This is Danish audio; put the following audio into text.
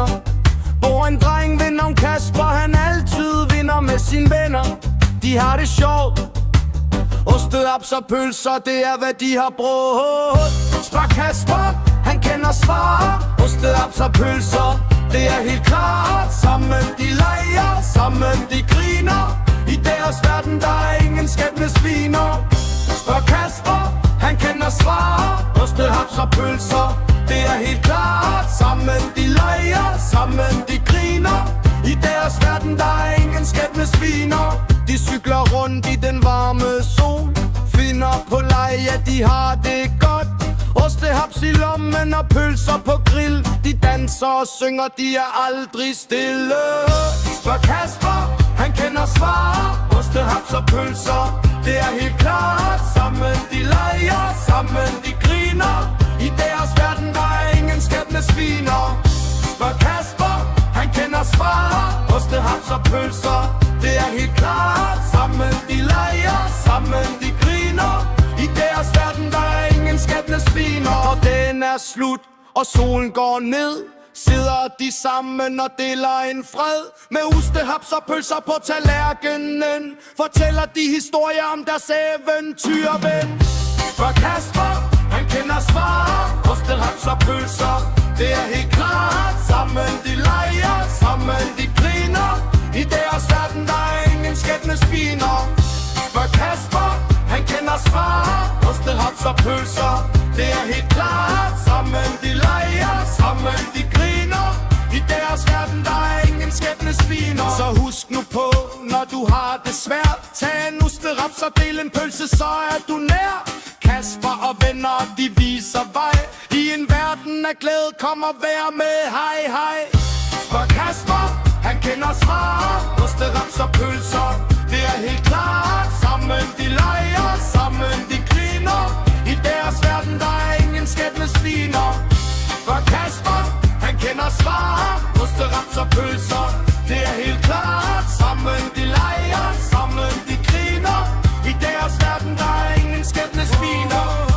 vinder. Bor en dreng ved navn Kasper, han altid vinder med sine venner. De har det sjovt. Ostehaps og pølser, det er hvad de har brugt. Spørg Kasper, han kender svar. Ostehaps og pølser, det er helt klart. Sammen de leger, sammen de griner. I deres verden, der er ingen skæbnesviner. Spørg Kasper, han kender svar. Ostehaps og pølser, det er helt klart. Sammen de leger, sammen de griner. I deres verden, der er ingen skæbnesviner. De cykler rundt i den varme sol, finder på leg, ja de har det godt. Ostehaps i lommen og pølser på grill. De danser og synger, de er aldrig stille. Spørg Kasper, han kender svar. Ostehaps og pølser, det er helt klart. Sammen de leger, sammen de griner. I deres verden, der er ingen skæbnesviner. Spørg Kasper, han kender svar. Ostehaps og pølser, det er helt klart. Sammen de leger, sammen de griner. I deres verden, der er ingen skæbnesviner. Og den er slut, og solen går ned, sidder de sammen og deler en fred. Med ostehaps og pølser på tallerkenen, fortæller de historier om deres eventyrven. Spørg Kasper, han kender svar. Ostehaps og pølser, det er helt klart. Sammen de leger, sammen de griner. I deres verden, der er ingen skæbnesviner. Spørg Kasper, han kender svar. Ostehaps og pølser, det er helt klart. Sammen de leger, sammen de griner. I deres verden, der er ingen skæbnesviner. Så husk nu på, når du har det svært, tag en ostehaps og del en pølse, så er du nær. Kasper og venner, de viser vej. I en verden af glæde, kom og vær med, hej hej. Spørg Kasper, han kender svar. Ostehaps og pølser, det er helt klart. Sammen de leger, sammen de griner. I deres verden, der er ingen skæbnesviner. Spørg Kasper, han kender svar. Ostehaps og pølser, det er helt klart. Sammen de leger, sammen de griner. I deres verden, der er ingen skæbnesviner.